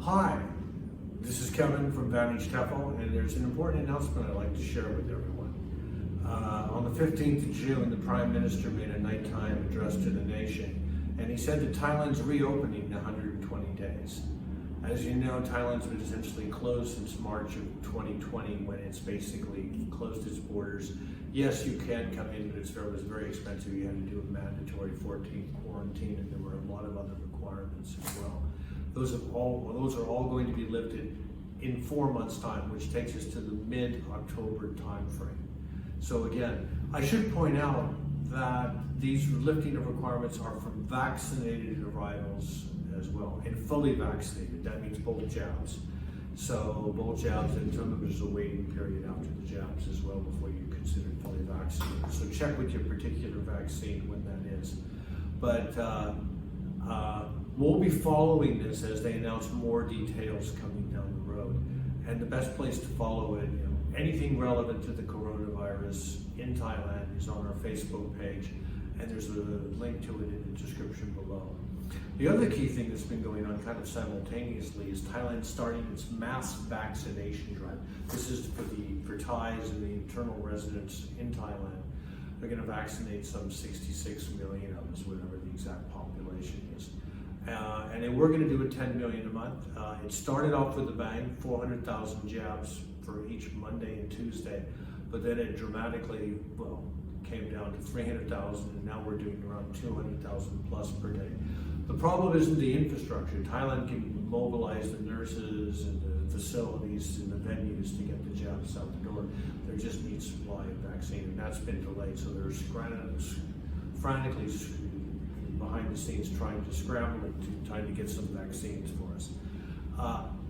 Hi, this is Kevin from Vantage TEFL, and there's an important announcement I'd like to share with everyone. On the 15th of June, the Prime Minister made a nighttime address to the nation, and he said that Thailand's reopening in 120 days. As you know, Thailand's been essentially closed since March of 2020, when it's basically closed its borders. Yes, you can come in, but it was very expensive. You had to do a mandatory 14th quarantine, and there were a lot of other requirements as well. Those are all going to be lifted in 4 months' time, which takes us to the mid-October time frame. So again, I should point out that these lifting of requirements are for vaccinated arrivals as well, and fully vaccinated. That means both jabs. So both jabs, and some there's a waiting period after the jabs as well before you're considered fully vaccinated. So check with your particular vaccine when that is. But we'll be following this as they announce more details coming down the road. And the best place to follow it, anything relevant to the coronavirus in Thailand is on our Facebook page, and there's a link to it in the description below. The other key thing that's been going on kind of simultaneously is Thailand starting its mass vaccination drive. This is for Thais and the internal residents in Thailand. They're going to vaccinate some 66 million of us, whatever the exact population is. And then we're going to do it 10 million a month. It started off with a bang, 400,000 jabs for each Monday and Tuesday, but then it dramatically, came down to 300,000, and now we're doing around 200,000 plus per day. The problem isn't the infrastructure. Thailand can mobilize the nurses and the facilities and the venues to get the jabs out the door. There just needs supply of vaccine, and that's been delayed, so they're frantically behind the scenes trying to get some vaccines for us.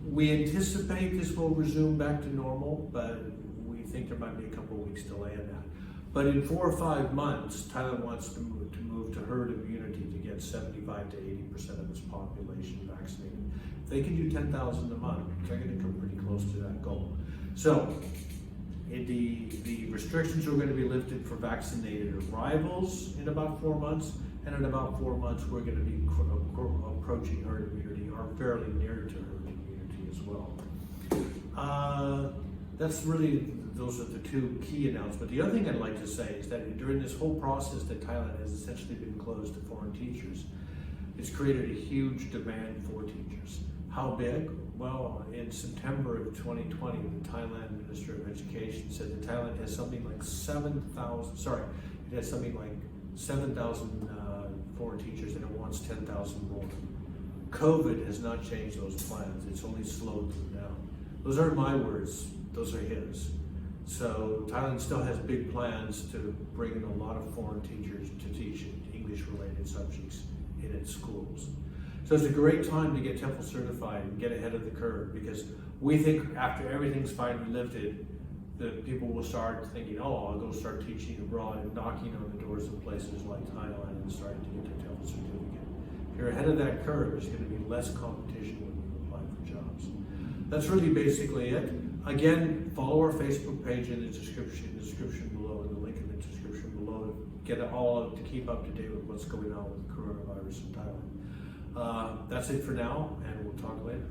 We anticipate this will resume back to normal, but we think there might be a couple of weeks delay in that. But in 4 or 5 months, Thailand wants to move to herd immunity to get 75 to 80% of its population vaccinated. If they can do 10,000 a month, they're going to come pretty close to that goal. So the restrictions are going to be lifted for vaccinated arrivals in about 4 months, and in about 4 months, we're going to be approaching herd immunity, or fairly near to herd immunity as well. Those are the two key announcements. The other thing I'd like to say is that during this whole process that Thailand has essentially been closed to foreign teachers, it's created a huge demand for teachers. How big? Well, in September of 2020, the Thailand Minister of Education said that Thailand has something like 7,000 foreign teachers, and it wants 10,000 more. COVID has not changed those plans. It's only slowed them down. Those aren't my words, those are his. So Thailand still has big plans to bring in a lot of foreign teachers to teach English-related subjects in its schools. So it's a great time to get TEFL certified and get ahead of the curve, because we think after everything's finally lifted, that people will start thinking, I'll go start teaching abroad, and knocking on the doors of places like Thailand and starting to get their TEFL certificate. If you're ahead of that curve, there's going to be less competition when you apply for jobs. That's really basically it. Again, follow our Facebook page in the description below, and the link in the description below to keep up to date with what's going on with the coronavirus in Thailand. That's it for now, and we'll talk later.